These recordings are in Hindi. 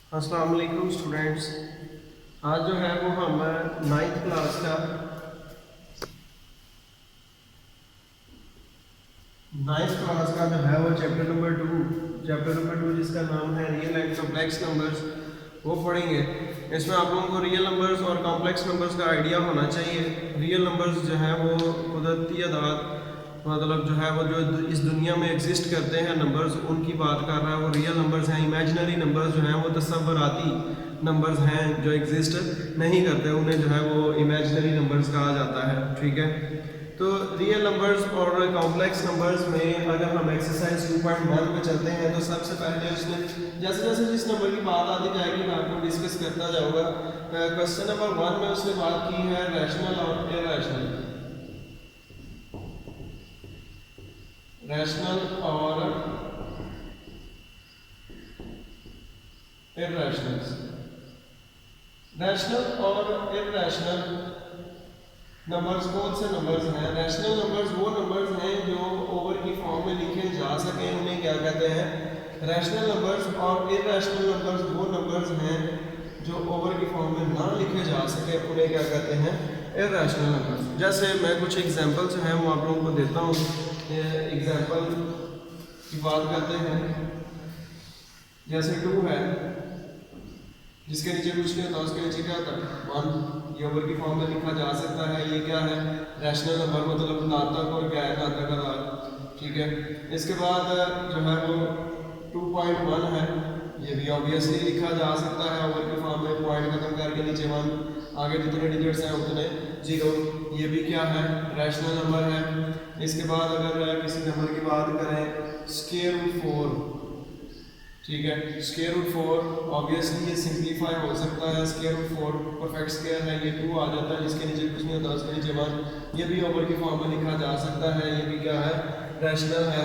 अस्सलाम वालेकुम स्टूडेंट्स। आज जो है वो हम नाइन्थ क्लास का जो है वो चैप्टर नंबर टू जिसका नाम है रियल एंड कॉम्प्लेक्स नंबर्स, वो पढ़ेंगे। इसमें आप लोगों को रियल नंबर्स और कॉम्प्लेक्स नंबर्स का आइडिया होना चाहिए। रियल नंबर्स जो है वो कुदरती अदाद, मतलब जो है वो जो इस दुनिया में एग्जिस्ट करते हैं नंबर्स, उनकी बात कर रहा है। वो रियल नंबर्स हैं। इमेजिनरी नंबर्स जो हैं वो तसव्वुराती नंबर्स हैं जो एग्जिस्ट नहीं करते, उन्हें जो है वो इमेजिनरी नंबर्स कहा जाता है। ठीक है, तो रियल नंबर्स और कॉम्प्लेक्स नंबर्स में अगर हम एक्सरसाइज 2.1 पे चलते हैं तो सबसे पहले उसने जैसे जैसे जिस नंबर की बात आती जाएगी मैं आपको डिस्कस करता जाऊँगा। क्वेश्चन नंबर 1 में उसने बात की है रैशनल और इरैशनल, रैशनल और इरैशनल। रैशनल और इरैशनल नंबर्स कौन से नंबर्स हैं? रैशनल नंबर्स वो नंबर्स हैं जो ओवर की फॉर्म में लिखे जा सकें, उन्हें क्या कहते हैं? Rational numbers. और इरैशनल नंबर्स वो नंबर्स हैं जो ओवर की फॉर्म में ना लिखे जा सके, उन्हें क्या कहते हैं? Irrational numbers. जैसे मैं कुछ एग्जांपल्स हैं वो आप लोगों को देता हूँ। एग्जांपल की बात करते हैं। जैसे 2 है जिसके नीचे कुछ नहीं होता, उसके नीचे क्या होता है? 1। ये ओवर की फॉर्म में लिखा जा सकता है। ये क्या है? रैशनल नंबर, मतलब नातक और गैर नातक आधार। ठीक है, इसके बाद जो है वो 2.1 है। ये भी ऑब्वियसली लिखा जा सकता है ओवर की फॉर्म में, पॉइंट खत्म करके नीचे 1, आगे जितने डिजिट्स हैं उतने 0। ये भी क्या है? रैशनल नंबर है। इसके बाद अगर किसी नंबर की बात करें, स्क्वायर रूट 4। ठीक है, स्क्वायर रूट 4 ऑब्वियसली ये सिंप्लीफाई हो सकता है। स्क्वायर रूट 4 परफेक्ट स्क्वायर है, ये 2 आ जाता है, जिसके नीचे कुछ नहीं होता, उसके नीचे 1। ये भी ओवर की फॉर्म में लिखा जा सकता है। ये भी क्या है? रैशनल है।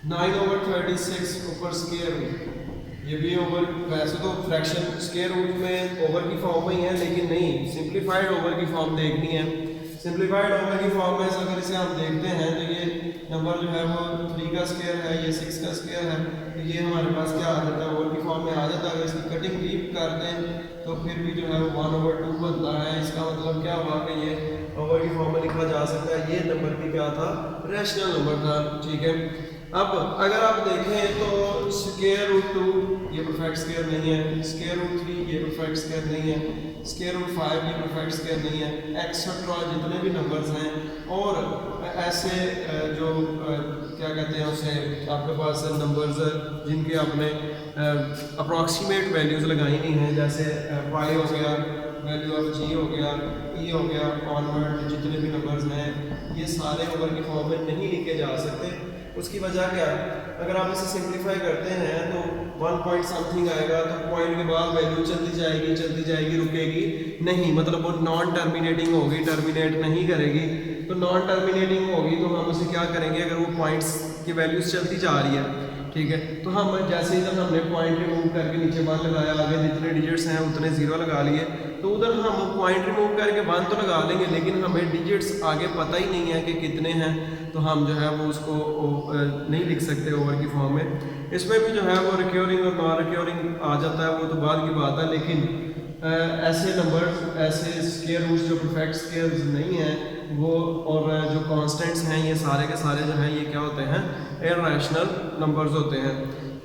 9/36 ऊपर स्क्वायर रूट, ये भी ओवर, वैसे तो फ्रैक्शन स्क्वायर रूट में ओवर की फॉर्म में ही है, लेकिन नहीं, सिंप्लीफाइड ओवर की फॉर्म देखनी है। सिंप्लीफाइड ओवर की फॉर्म में अगर इसे हम देखते हैं तो ये नंबर जो है वो 3 का स्क्वायर है, ये 6 का स्क्वायर है, तो ये हमारे पास क्या आ जाता है? ओवर की फॉर्म में आ जाता है। अगर इसकी कटिंग डीप करते हैं तो फिर भी जो है वो 1/2 बनता है। इसका मतलब क्या हुआ कि ये ओवर की फॉर्म में लिखा जा सकता है। ये नंबर भी क्या था? रैशनल नंबर था। ठीक है, अब अगर आप देखें तो स्क्वायर रूट 2 ये परफेक्ट स्क्वायर नहीं है, स्क्वायर रूट 3 ये परफेक्ट स्क्वायर नहीं है, स्क्वायर रूट 5 ये परफेक्ट स्क्वायर नहीं है, एक्सेट्रा जितने भी नंबर्स हैं। और ऐसे जो क्या कहते हैं उसे, आपके पास नंबर्स जिनके आपने अप्रॉक्सीमेट वैल्यूज़ लगाई नहीं हैं, जैसे पाई हो गया, वैल्यू ऑफ जी हो गया, ई हो गया, ऑनवर्ड जितने भी नंबर्स हैं, ये सारे ओवर की फॉर्म में नहीं लिखे जा सकते। उसकी वजह क्या है? अगर आप इसे सिंप्लीफाई करते हैं तो 1 पॉइंट समथिंग आएगा, तो पॉइंट के बाद वैल्यू चलती जाएगी, रुकेगी नहीं, मतलब वो नॉन टर्मिनेटिंग होगी, टर्मिनेट नहीं करेगी। तो नॉन टर्मिनेटिंग होगी तो हम उसे क्या करेंगे? अगर वो पॉइंट्स की वैल्यूज चलती जा रही है, ठीक है, तो हम जैसे इधर हमने पॉइंट रिमूव करके नीचे 1 लगाया, आगे जितने डिजिट्स हैं उतने 0 लगा लिए, तो उधर हम पॉइंट रिमूव करके 1 तो लगा लेंगे, लेकिन हमें डिजिट्स आगे पता ही नहीं है कि कितने हैं, तो हम जो है वो उसको नहीं लिख सकते ओवर की फॉर्म में। इसमें भी जो है वो रिक्योरिंग और नॉन रिक्योरिंग आ जाता है, वो तो बाद की बात है। लेकिन ऐसे नंबर्स, ऐसे स्क्वायर रूट्स जो परफेक्ट स्क्वायर्स नहीं हैं वो, और जो कांस्टेंट्स हैं, ये सारे के सारे जो हैं ये क्या होते हैं? इरैशनल नंबर्स होते हैं।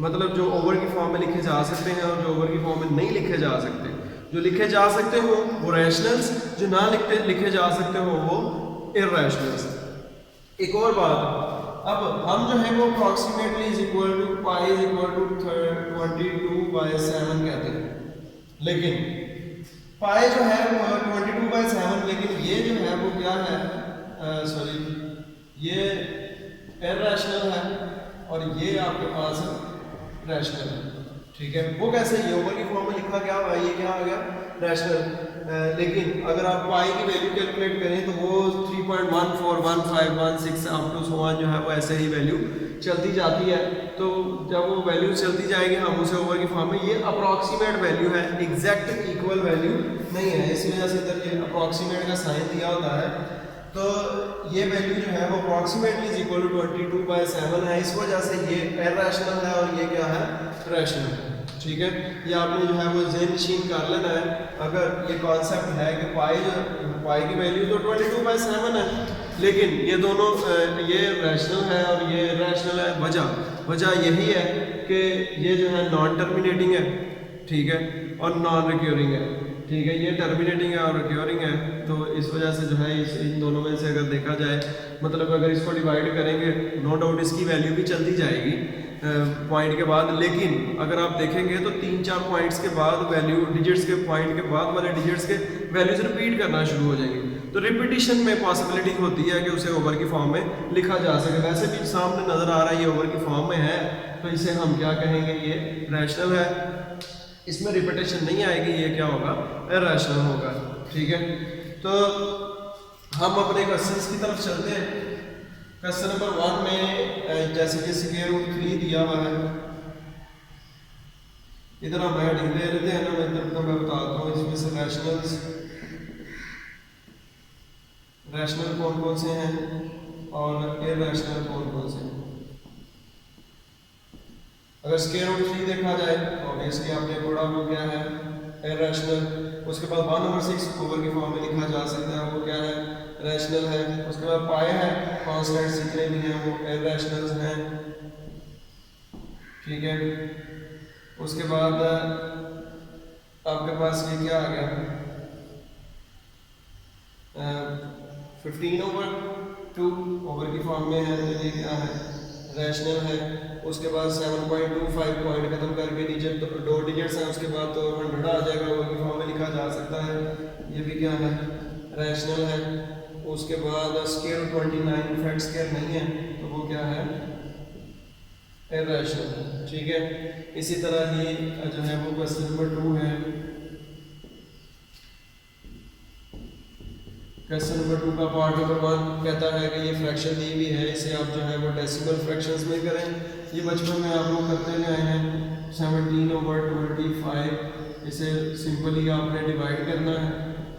मतलब जो ओवर की फॉर्म में लिखे जा सकते हैं और जो ओवर की फॉर्म में नहीं लिखे जा सकते। जो लिखे जा सकते हो वो रैशनल्स, जो ना लिखे जा सकते हो वो इरैशनल्स। एक और बात, अब हम जो है वो approximately is equal to pi is equal to 22/7 कहते हैं, लेकिन पाई जो है वो 22/7, लेकिन ये जो है वो क्या है? सॉरी, ये इरैशनल है और ये आपके पास रैशनल है। ठीक है, वो कैसे? ये ओवर की फॉर्म में लिखा क्या हुआ है? ये क्या आ गया? रैशनल। लेकिन अगर आप पाई की वैल्यू कैलकुलेट करें तो वो 3.141516 अप टू सो ऑन जो है वो ऐसे ही वैल्यू चलती जाती है। तो जब वो वैल्यू चलती जाएगी हम उसे ओवर की फॉर्म में, ये अप्रॉक्सीमेट वैल्यू है, एग्जैक्ट इक्वल वैल्यू नहीं है, इस वजह से इधर ये अप्रॉक्सीमेट का साइन दिया होता है। तो ये वैल्यू जो है वो अप्रॉक्सीमेटली इज इक्वल टू 22/7 है, इस वजह से ये इरैशनल है और ये क्या है? रैशनल। ठीक है, ये आपने जो है वो ज़हन नशीन कर लेना है। अगर ये कॉन्सेप्ट है कि पाई की वैल्यू तो 22/7 है, लेकिन ये दोनों ये रैशनल है और ये रैशनल है। वजह यही है कि ये जो है नॉन टर्मिनेटिंग है, ठीक है, और नॉन रिक्योरिंग है, ठीक है। ये टर्मिनेटिंग है और रिक्योरिंग है, तो इस वजह से जो है इन दोनों में से अगर देखा जाए, मतलब अगर इसको डिवाइड करेंगे, नो डाउट इसकी वैल्यू भी चलती जाएगी पॉइंट के बाद, लेकिन अगर आप देखेंगे तो 3-4 पॉइंट्स के बाद वैल्यू डिजिट्स के पॉइंट के बाद वाले डिजिट्स के वैल्यूज रिपीट करना शुरू हो जाएंगे। तो रिपीटिशन में पॉसिबिलिटी होती है कि उसे ओवर की फॉर्म में लिखा जा सके। वैसे भी सामने नज़र आ रहा है ये ओवर की फॉर्म में है, तो इसे हम क्या कहेंगे, ये रैशनल है, इसमें रिपीटेशन नहीं आएगी, ये क्या होगा, इरैशनल होगा, ठीक है। तो हम अपने क्वेश्चंस की तरफ चलते हैं। क्वेश्चन नंबर 1 में जैसे कि स्क्वायर रूट 3 दिया हुआ है, इधर हम हेडिंग दे लेते हैं ना, मैं बताता हूँ इसमें से रैशनल कौन कौन से हैं और इरैशनल कौन कौन से हैं। अगर स्क्वायर रूट 3 देखा जाए तो ऑब्वियसली आपने पढ़ा हो गया है इरैशनल। उसके बाद 1/6 ओवर की फॉर्म में लिखा जा सकता है, वो क्या है, रैशनल है। उसके बाद पाई है, कांस्टेंट्स जितने भी हैं वो इरैशनल्स हैं, ठीक है। उसके बाद आपके पास ये क्या आ गया, 15/2 ओवर की फॉर्म में है, तो ये क्या है, रैशनल है। उसके बाद 7.25 पॉइंट खत्म करके नीचे तो 2 डिजिट्स हैं, उसके बाद तो 100 आ जाएगा, ओवर की फॉर्म में लिखा जा सकता है, ये भी क्या है, रैशनल है। उसके बाद स्क्वायर 29 फैक्ट स्क्वायर नहीं है, तो वो क्या है, इरैशनल, ठीक है। इसी तरह ही जो है वो क्वेश्चन नंबर 2 है। क्वेश्चन नंबर 2 का पार्ट नंबर 1 कहता है कि ये फ्रैक्शन दी हुई है, इसे आप जो है वो डेसिमल फ्रैक्शंस में करें। ये बचपन में आप लोग करते हुए आए हैं, 17/25, इसे सिंपली आपने डिवाइड करना है,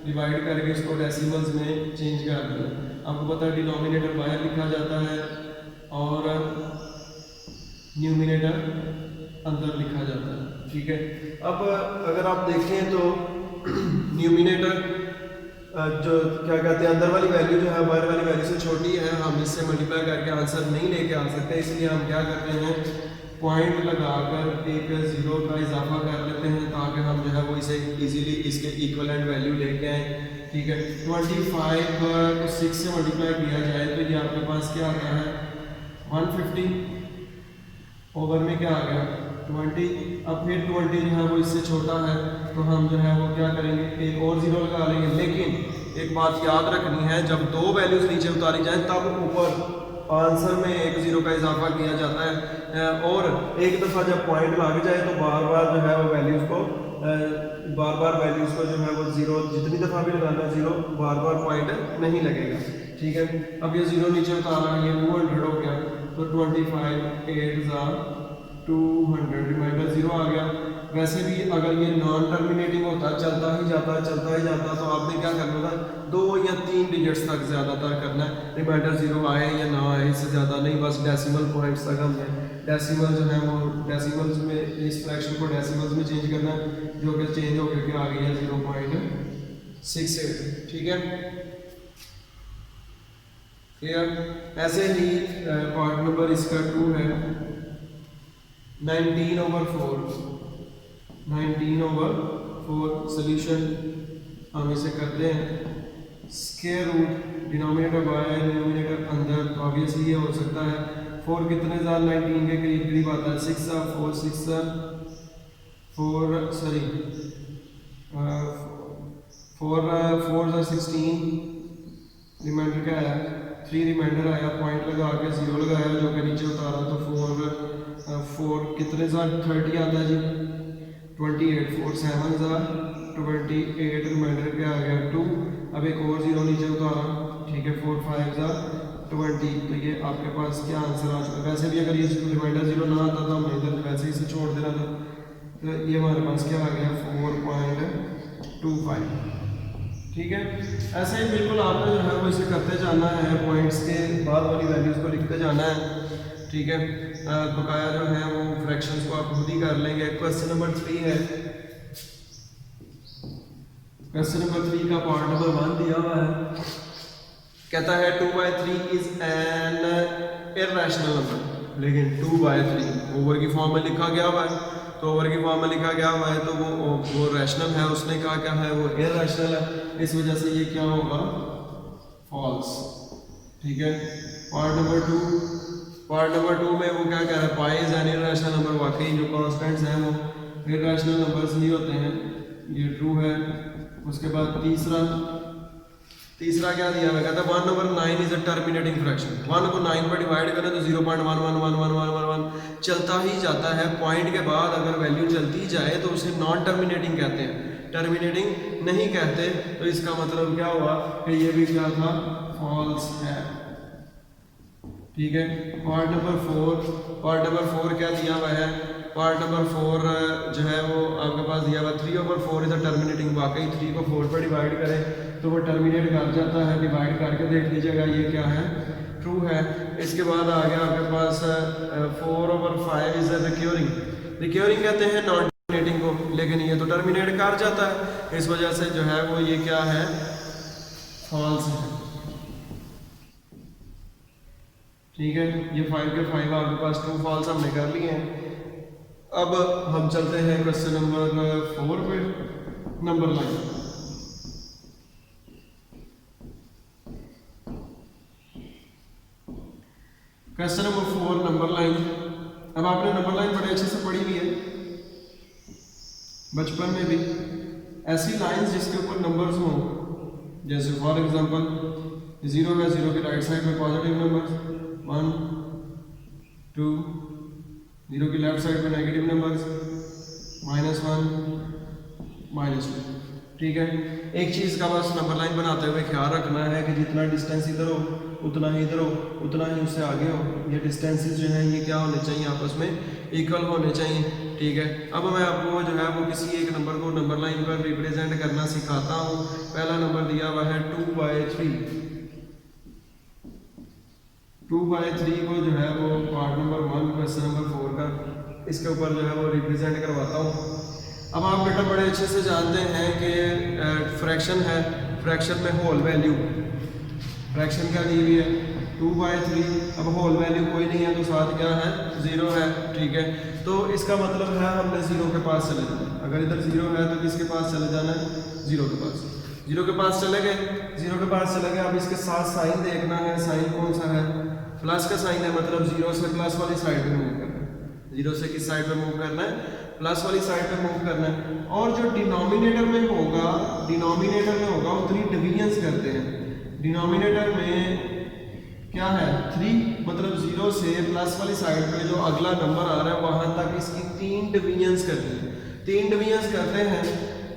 डिवाइड करके इसको डेसिमल्स में चेंज कर देना। आपको पता है डिनोमिनेटर बाहर लिखा जाता है और न्यूमिनेटर अंदर लिखा जाता है, ठीक है। अब अगर आप देखें तो न्यूमिनेटर जो क्या कहते हैं, अंदर वाली वैल्यू जो है बाहर वाली वैल्यू से छोटी है, हम इससे मल्टीप्लाई करके आंसर नहीं लेके आ सकते, इसलिए हम क्या करते हैं, पॉइंट लगाकर एक 0 का इजाफा कर लेते हैं, ताकि हम जो है वो इसे इजीली इसके इक्वलेंट वैल्यू लेके आए, ठीक है। 25 को 6 से मल्टीप्लाई किया जाए तो ये आपके पास क्या आता है, 150 ओवर में क्या आ गया, 20। अब फिर 20 जो है वो इससे छोटा है, तो हम जो है वो क्या करेंगे, एक और 0 लगा लेंगे। लेकिन एक बात याद रखनी है, जब 2 वैल्यूज नीचे उतारी जाए तब ऊपर आंसर में एक 0 का इजाफा किया जाता है, और एक दफ़ा जब पॉइंट लग जाए तो बार बार जो है वो वैल्यूज़ को जो है वो 0 जितनी दफ़ा भी लगाना 0 बार बार पॉइंट नहीं लगेगा, ठीक है। अब ये 0 नीचे उतारा, ये 200 हो गया, तो 25 8 200 रिमाइंडर 0 आ गया। वैसे भी अगर ये नॉन टर्मिनेटिंग होता, चलता ही जाता, तो आपने क्या करना था, 2 या 3 डिजिट्स तक ज़्यादातर करना है, रिमाइंडर 0 आए या ना आए, इससे ज़्यादा नहीं, बस डेसिमल पॉइंट्स तक हमने डेसिमल जो है वो डेसिमल्स में इस फ्रैक्शन को डेसिमल्स में चेंज करना है, जो कि चेंज हो करके आ गई है 0.68, ठीक है, क्लियर। ऐसे ही पार्ट नंबर इसका 2 है, 19/4 सोल्यूशन हम इसे करते हैं, स्क्वायर रूट डिनोमिनेटर बाहर न्यूमिनेटर अंदर, तो ऑब्वियसली ये हो सकता है 4 कितने ज़्यादा 19 के करीब आता है, 6 4 16 रिमाइंडर क्या आया, 3 रिमाइंडर आया, पॉइंट लगा के 0 लगाया, जो कि नीचे उतारा, तो 4 कितने ज़्यादा 30 आता है जी, 28 4 7 28 रिमाइंडर क्या आ गया 2। अब एक और 0 नीचे उतारा, ठीक है, 4 5 20, तो ये आपके पास क्या आंसर आ चुका है। वैसे भी अगर ये रिमाइंडर 0 ना आता तो हमने इधर वैसे ही इसे छोड़ देना था, तो ये हमारे पास क्या आ गया 4.25, ठीक है। ऐसे ही बिल्कुल आपने जो है वो इसे करते जाना है, पॉइंट्स के बाद वाली वैल्यूज़ को लिखते जाना है, ठीक है। बकाया जो है वो फ्रैक्शंस को आप खुद ही कर लेंगे। क्वेश्चन नंबर 3 है, क्वेश्चन नंबर 3 का पार्ट नंबर 1 दिया हुआ है, कहता है 2/3 इज एन इररेशनल नंबर, लेकिन 2/3 ओवर की फॉर्म में लिखा गया हुआ है, तो ओवर की फॉर्म में लिखा गया हुआ है तो वो रैशनल है, उसने कहा क्या है वो इररेशनल है, इस वजह से ये क्या होगा फॉल्स। ठीक है, पार्ट नंबर 2 में वो क्या कह रहा है, pi is an irrational number, वाकई जो कांस्टेंट्स हैं वो इररेशनल नंबर्स नहीं होते हैं, ये ट्रू है। उसके बाद तीसरा क्या दिया हुआ, कहता है 1/9 इज अ टर्मिनेटिंग फ्रैक्शन, 1 को 9 पर डिवाइड करें तो 0.1111111 चलता ही जाता है, पॉइंट के बाद अगर वैल्यू चलती जाए तो उसे नॉन टर्मिनेटिंग कहते हैं, टर्मिनेटिंग नहीं कहते। तो इसका मतलब क्या हुआ कि ये भी क्या था, फॉल्स है। ठीक है, पार्ट नंबर 4 क्या दिया हुआ है, पार्ट नंबर 4 जो है वो आपके पास दिया हुआ 3/4 इज अ टर्मिनेटिंग, वाकई 3 को 4 पर डिवाइड करें तो वो टर्मिनेट कर जाता है, डिवाइड करके देख लीजिएगा ये क्या है, ट्रू है। इसके बाद आ गया आपके पास 4/5 इज अ रिक्योरिंग कहते हैं नॉन टर्मिनेटिंग को, लेकिन ये तो टर्मिनेट कर जाता है, इस वजह से जो है वो ये क्या है, फॉल्स है। ठीक है, ये 5 के 5 आपके पास ट्रू फॉल्स हमने कर लिए हैं। अब हम चलते हैं क्वेश्चन नंबर 4 पे, number line. Question number 4 number line. अब आपने नंबर लाइन बड़े अच्छे से पढ़ी हुई है बचपन में भी, ऐसी लाइंस जिसके ऊपर नंबर्स हों, जैसे फॉर एग्जांपल 0 है, 0 के राइट साइड में पॉजिटिव नंबर 1 2, 0 की लेफ्ट साइड में नेगेटिव नंबर्स -1 -2। ठीक है, एक चीज़ का बस नंबर लाइन बनाते हुए ख्याल रखना है कि जितना डिस्टेंस इधर हो उतना ही इधर हो, उतना ही उससे आगे हो, ये डिस्टेंसेस जो हैं ये क्या होने चाहिए, आपस में इक्वल होने चाहिए। ठीक है, अब मैं आपको जो है वो किसी एक नंबर को नंबर लाइन पर रिप्रेजेंट करना सिखाता हूँ। पहला नंबर दिया हुआ है 2/3 को जो है वो पार्ट नंबर 1 क्वेश्चन नंबर 4 का इसके ऊपर जो है वो रिप्रेजेंट करवाता हूँ। अब आप बेटा बड़े अच्छे से जानते हैं कि फ्रैक्शन है, फ्रैक्शन में होल वैल्यू, फ्रैक्शन क्या दी हुई है 2/3, अब होल वैल्यू कोई नहीं है तो साथ क्या है 0 है। ठीक है, तो इसका मतलब है हमने 0 के पास चले जाना, अगर इधर 0 है तो किसके पास चले जाना है, 0 के पास। 0 के पास चले गए, 0 के पास चले गए। अब इसके साथ साइन देखना है, साइन कौन सा है, प्लस का साइन है, मतलब 0 से प्लस वाली साइड पे मूव करना है, 0 से किस साइड पे मूव करना है, प्लस वाली साइड पे मूव करना है। और जो डिनोमिनेटर में होगा वो 3 डिवीजन्स करते हैं, डिनोमिनेटर में क्या है 3, मतलब 0 से प्लस वाली साइड पे जो अगला नंबर आ रहा है वहां तक इसकी 3 डिवीजन्स करनी है, 3 डिवीजन्स करते हैं।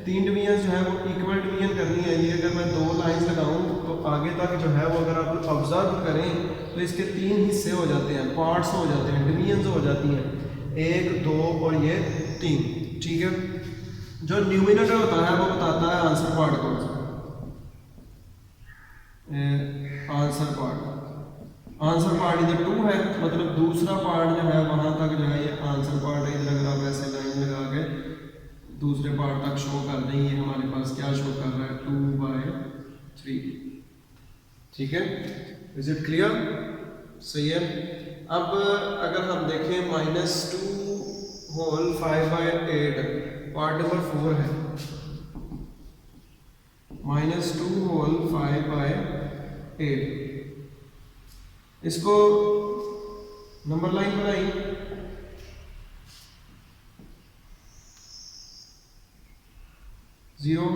3 डिवीजन जो है वो इक्वल डिवीजन करनी है। ये अगर मैं 2 लाइंस लगाऊं तो आगे तक जो है वो अगर आप ऑब्जर्व करें तो इसके 3 हिस्से हो जाते हैं, पार्ट्स हो जाते हैं, डिवीजन्स हो जाती हैं, 1 2 और ये 3। ठीक है, जो न्यूमिनेटर होता है वो बताता है आंसर पार्ट कौन सा, आंसर पार्ट इधर 2 है, मतलब दूसरा पार्ट जो है वहां तक जो है ये आंसर पार्ट है। इधर अगर आप ऐसे लाइन लगा के दूसरे पार्ट तक शो कर दें, ये हमारे पास क्या शो कर रहा है 2/3। ठीक है, इज इट क्लियर, सही है। अब अगर हम देखें -2 होल 5/8 पार्ट नंबर 4 है, -2 होल 5/8, इसको नंबर लाइन बनाई, जीरो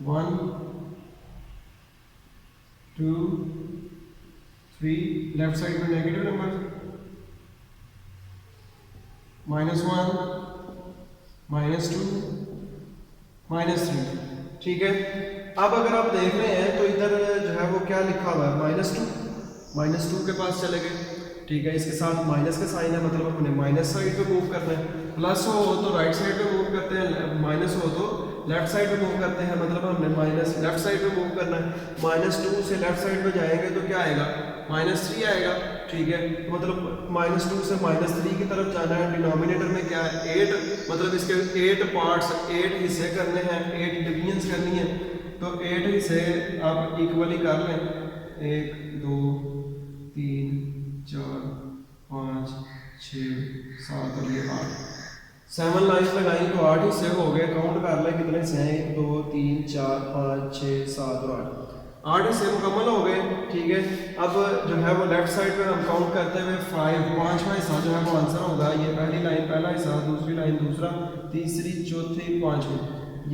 1 2 3, लेफ्ट साइड में नेगेटिव नंबर -1 -2 -3। ठीक है, अब अगर आप देख रहे हैं तो इधर जो है वो क्या लिखा हुआ है -2 के पास चले गए। ठीक है, इसके साथ माइनस का साइन है, मतलब हमने माइनस साइड पे मूव करना है, प्लस हो तो राइट साइड पे मूव करते हैं, माइनस हो तो लेफ्ट साइड पे मूव करते हैं, मतलब हमने माइनस लेफ्ट साइड पे मूव करना है। -2 से लेफ्ट साइड पे जाएंगे तो क्या आएगा -3 आएगा। ठीक है, तो मतलब -2 से -3 की तरफ जाना है। डिनोमिनेटर में क्या है 8, मतलब इसके 8 पार्ट्स, 8 हिस्से करने हैं, 8 डिवीजन्स करनी है, तो 8 हिस्से आप इक्वली कर लें, 1 2 3 4 5 6 7 और ये 8, 7 लाइन्स लगाई तो 8 हिस्से हो गए। काउंट कर लें कितने हिस्से हैं, 1 2 3 4 5 6 7 और 8 हिस्से मुकम्मल हो गए। ठीक है, अब जो है वो लेफ्ट साइड पे हम काउंट करते हुए 5वां हिस्सा जो है वो आंसर होगा। ये पहली लाइन पहला हिस्सा, दूसरी लाइन दूसरा, तीसरी चौथी पांचवी,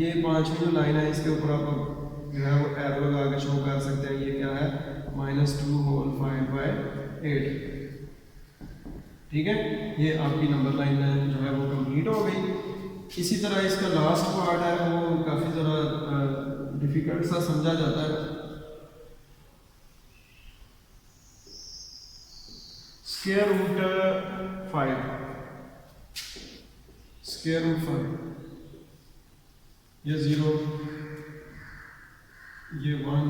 ये पांचवी जो लाइन है इसके ऊपर आप जो है वो एरो लगा के शो कर सकते हैं। ये क्या है, -2 होल 5/8। ठीक है, ये आपकी नंबर लाइन जो है वो कंप्लीट हो गई। इसी तरह इसका लास्ट पार्ट है वो काफ़ी ज़रा डिफिकल्ट सा समझा जाता है। स्क्वायर रूट 5, स्क्वायर रूट 5, ये 0, ये 1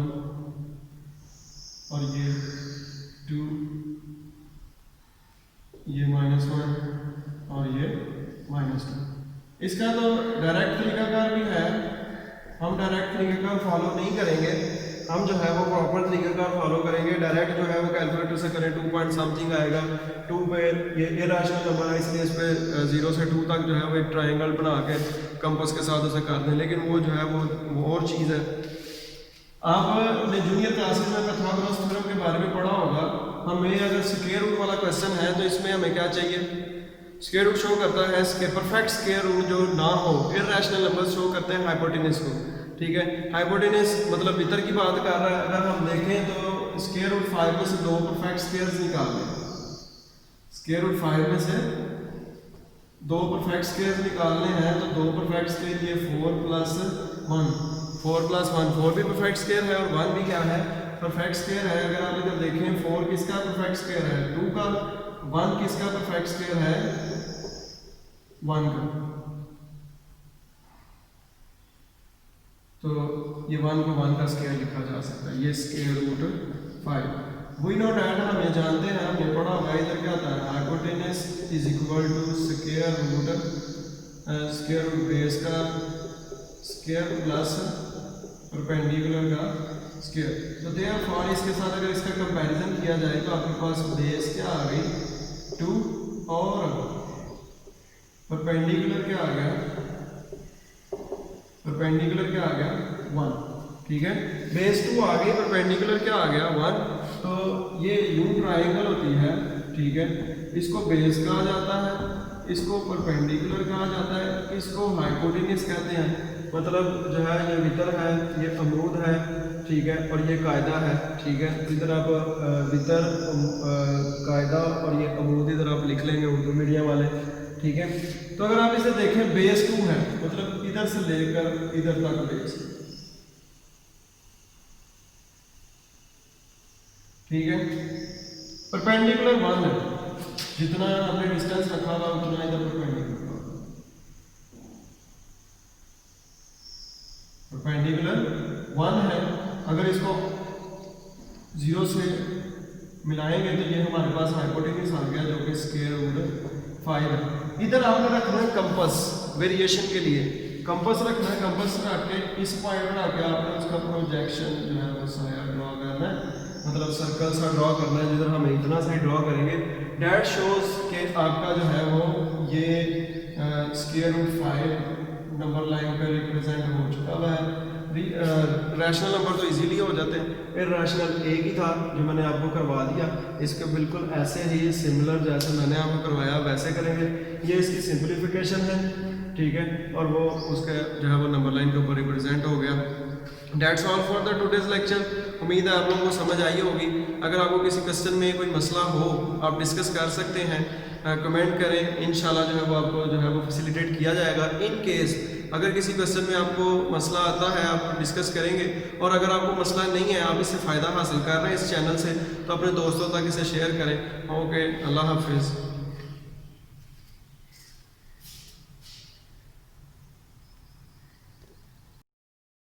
और ये 2, ये -1 और ये -2। इसका तो डायरेक्ट तरीकाकार भी है, हम डायरेक्ट तरीकाकार फॉलो नहीं करेंगे, हम जो है वो प्रॉपर तरीकाकार फॉलो करेंगे। डायरेक्ट जो है वो कैलकुलेटर से करें 2 पॉइंट समथिंग आएगा, 2 पे ये इरेशनल नंबर है इसलिए इस पे 0 से 2 तक जो है वो एक ट्रायंगल बना के कंपास के साथ उसे कर दें, लेकिन वो जो है वो और चीज़ है। आपने जूनियर क्लासेस में पाइथागोरस थ्योरम के बारे में पढ़ा होगा। हमें अगर स्क्वायर रूट वाला क्वेश्चन है तो इसमें हमें क्या चाहिए, स्क्वायर रूट शो करता है परफेक्ट स्क्वायर रूट जो ना हो, इरेशनल नंबर शो करते हैं हाइपोटेनस को। ठीक है, हाइपोटेनस मतलब भीतर की बात कर रहा है। अगर हम देखें तो स्क्वायर रूट 5 में से 2 परफेक्ट स्क्वायर्स निकाल लें, स्क्वायर रूट 5 में से 2 परफेक्ट स्क्वायर्स निकालने हैं तो 2 परफेक्ट स्क्वायर ये 4 + 1, 4 + 1, 4 भी परफेक्ट स्क्वायर है और 1 भी क्या है, परफेक्ट स्क्वायर है। अगर आप इधर देखें 4 किसका परफेक्ट स्क्वायर है, 2 का, 1 किसका परफेक्ट स्क्वायर है, 1 का। तो ये 1 को 1 का स्क्वायर लिखा जा सकता है, ये square root 5। We know that, हम ये जानते हैं, हमने पढ़ा होगा। इधर क्या होता है, hypotenuse is equal to square root base का स्क्वायर प्लस परपेंडिकुलर का स्क्वायर। तो देयरफॉर इसके साथ अगर इसका कंपैरिजन किया जाए तो आपके पास बेस क्या आ गई 2 और परपेंडिकुलर क्या आ गया, परपेंडिकुलर क्या आ गया 1। ठीक है, बेस 2 आ गई, परपेंडिकुलर क्या आ गया 1। तो ये यू ट्राइंगल होती है। ठीक है, इसको बेस कहा जाता है, इसको परपेंडिकुलर कहा जाता है, इसको हाइपोटेनस कहते हैं। मतलब जो है ये वितर है, ये अमरूद है, ठीक है, और ये कायदा है। ठीक है, इधर आप वितर कायदा और ये अमरूद इधर आप लिख लेंगे उर्दू मीडियम वाले। ठीक है, तो अगर आप इसे देखें बेस 2 है, मतलब इधर से लेकर इधर तक बेस। ठीक है, परपेंडिकुलर 1 है, जितना आपने डिस्टेंस रखा हुआ उतना इधर परपेंडिकुलर होगा। परपेंडिकुलर 1 है, अगर इसको 0 से मिलाएंगे तो ये हमारे पास हाइपोटेनस आ गया जो कि स्क्वायर रूट 5 है। इधर आपने रखना है कंपास, वेरिएशन के लिए कंपास रखना है। कंपास रख के इस पॉइंट पर आके आपने उसका प्रोजेक्शन जो है वो साया ड्रॉ करना है, मतलब सर्कल सा ड्रॉ करना है। जिधर हम इतना सा ड्रॉ करेंगे डैट शोज के आपका जो है वो ये स्क्वायर रूट 5 नंबर लाइन पे रिप्रेजेंट हो चुका हुआ है। रैशनल नंबर तो इजीली हो जाते हैं, इरैशनल एक ही था जो मैंने आपको करवा दिया। इसके बिल्कुल ऐसे ही सिमिलर जैसे मैंने आपको करवाया वैसे करेंगे। ये इसकी सिंपलीफिकेशन है। ठीक है, और वो उसका जो है वो नंबर लाइन के ऊपर रिप्रेजेंट हो गया। That's all for the today's lecture. उम्मीद है आप लोगों को समझ आई होगी। अगर आपको किसी क्वेश्चन में कोई मसला हो आप डिस्कस कर सकते हैं, कमेंट करें, इंशाल्लाह जो है वो आपको जो है वो फैसिलिटेट किया जाएगा। इन केस अगर किसी क्वेश्चन में आपको मसला आता है आप डिस्कस करेंगे, और अगर आपको मसला नहीं है आप इससे फ़ायदा हासिल कर रहे हैं इस चैनल से, तो अपने दोस्तों तक इसे शेयर करें। ओके, अल्लाह हाफिज़।